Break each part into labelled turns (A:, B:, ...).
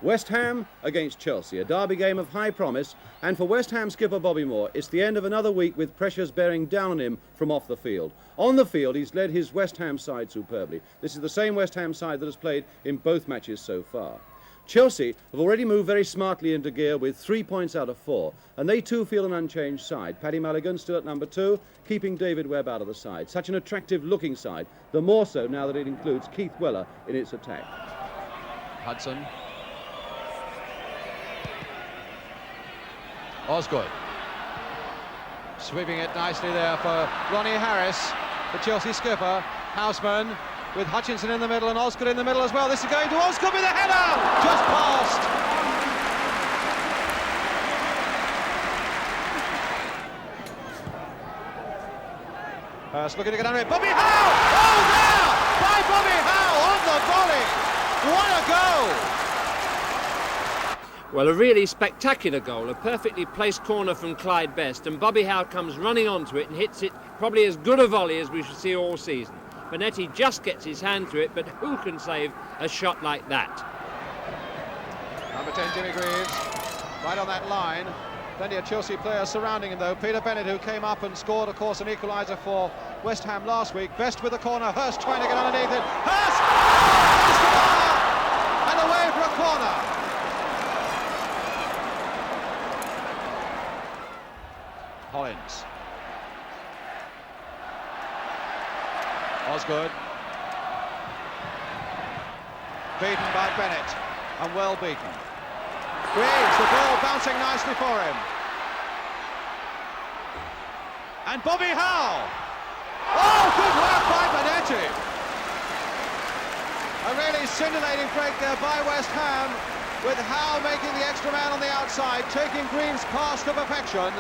A: West Ham against Chelsea, a derby game of high promise, and for West Ham skipper Bobby Moore, it's the end of another week with pressures bearing down on him from off the field. On the field, he's led his West Ham side superbly. This is the same West Ham side that has played in both matches so far. Chelsea have already moved very smartly into gear with 3 points out of 4, and they too feel an unchanged side. Paddy Mulligan still at number 2, keeping David Webb out of the side. Such an attractive looking side, the more so now that it includes Keith Weller in its attack.
B: Hudson. Osgood. Sweeping it nicely there for Ronnie Harris, the Chelsea skipper. Houseman with Hutchinson in the middle and Osgood in the middle as well. This is going to Osgood with a header! Just past! Hurst looking to get under it. Bobby Howe! Oh, there! By Bobby Howe on the volley! What a goal!
C: Well, a really spectacular goal, a perfectly placed corner from Clyde Best, and Bobby Howe comes running onto it and hits it probably as good a volley as we shall see all season. Bonetti just gets his hand to it, but who can save a shot like that?
B: Number 10, Jimmy Greaves, right on that line. Plenty of Chelsea players surrounding him, though. Peter Bennett, who came up and scored, of course, an equaliser for West Ham last week. Best with the corner. Hurst trying to get underneath it. Hurst! And away for a corner. Hollins. Osgood. Beaten by Bennett, and well beaten. Greaves, the ball bouncing nicely for him. And Bobby Howe. Oh, good work by Bonetti. A really scintillating break there by West Ham, with Howe making the extra man on the outside, taking Greaves past to perfection.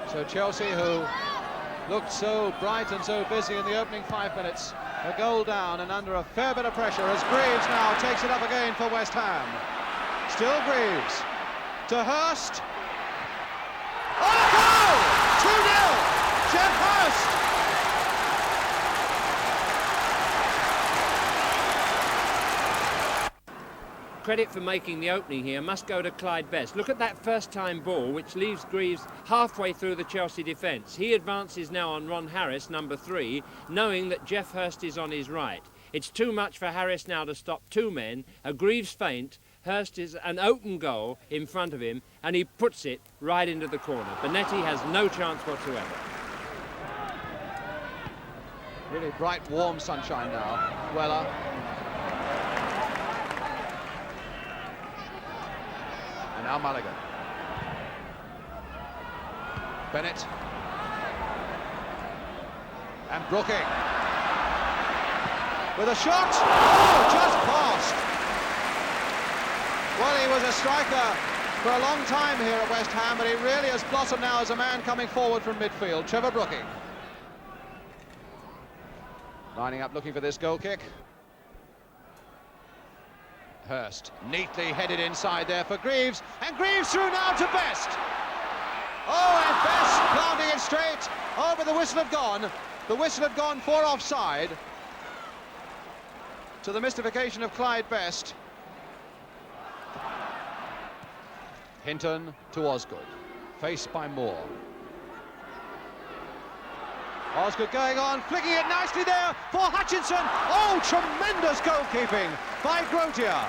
B: So Chelsea, who looked so bright and so busy in the opening 5 minutes, a goal down and under a fair bit of pressure as Greaves now takes it up again for West Ham. Still Greaves to Hurst. Oh, goal! 2-0, Geoff Hurst.
C: Credit for making the opening here must go to Clyde Best. Look at that first-time ball, which leaves Greaves halfway through the Chelsea defence. He advances now on Ron Harris, number 3, knowing that Geoff Hurst is on his right. It's too much for Harris now to stop 2 men. A Greaves feint. Hurst is an open goal in front of him, and he puts it right into the corner. Bonetti has no chance whatsoever.
B: Really bright, warm sunshine now. Weller. And now Mulligan. Bennett. And Brooking. With a shot. Oh, just past. Well, he was a striker for a long time here at West Ham, but he really has blossomed now as a man coming forward from midfield. Trevor Brooking. Lining up, looking for this goal kick. Hurst neatly headed inside there for Greaves, and Greaves through now to Best. Oh, and Best planting it straight over. The whistle had gone. The whistle had gone for offside, to the mystification of Clyde Best. Hinton to Osgood, faced by Moore. Osgood going on, flicking it nicely there for Hutchinson. Oh, tremendous goalkeeping by Grotier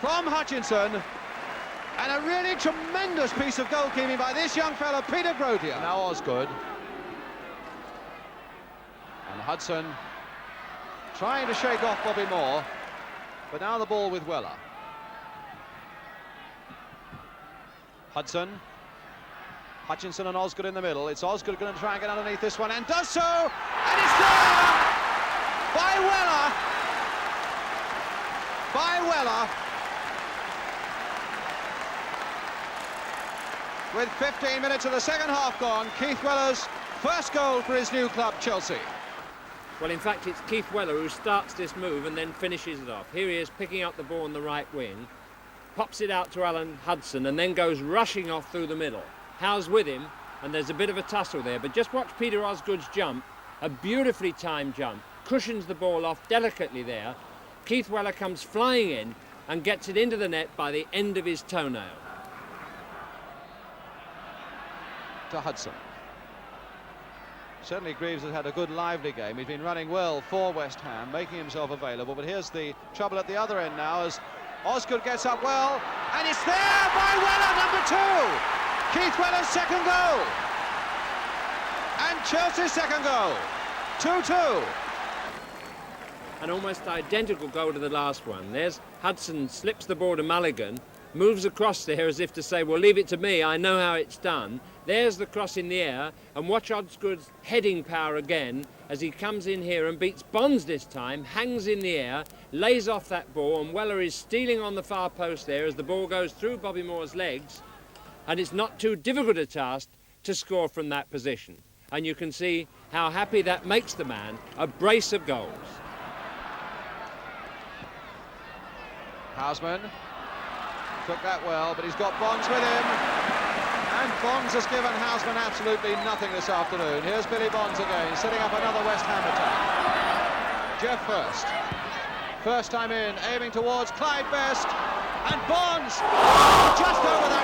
B: from Hutchinson, and a really tremendous piece of goalkeeping by this young fellow, Peter Grotier. Now Osgood. And Hudson trying to shake off Bobby Moore, but now the ball with Weller. Hudson. Hutchinson and Osgood in the middle. It's Osgood going to try and get underneath this one, and does so, and it's there by Weller. By Weller. With 15 minutes of the second half gone, Keith Weller's first goal for his new club, Chelsea.
C: Well, in fact, it's Keith Weller who starts this move and then finishes it off. Here he is picking up the ball on the right wing, pops it out to Alan Hudson, and then goes rushing off through the middle. Howe's with him, and there's a bit of a tussle there, but just watch Peter Osgood's jump, a beautifully timed jump, cushions the ball off delicately there, Keith Weller comes flying in and gets it into the net by the end of his toenail.
B: To Hudson. Certainly Greaves has had a good lively game. He's been running well for West Ham, making himself available, but here's the trouble at the other end now as Osgood gets up well, and it's there by Weller, number 2. Keith Weller's second goal. And Chelsea's second goal. 2-2.
C: An almost identical goal to the last one. There's Hudson, slips the ball to Mulligan, moves across there as if to say, well, leave it to me, I know how it's done. There's the cross in the air, and watch Osgood's heading power again as he comes in here and beats Bonds this time, hangs in the air, lays off that ball, and Weller is stealing on the far post there as the ball goes through Bobby Moore's legs, and it's not too difficult a task to score from that position. And you can see how happy that makes the man, a brace of goals.
B: Houseman took that well, but he's got Bonds with him. And Bonds has given Houseman absolutely nothing this afternoon. Here's Billy Bonds again, setting up another West Ham attack. Geoff Hurst. First time in, aiming towards Clyde Best. And Bonds just over that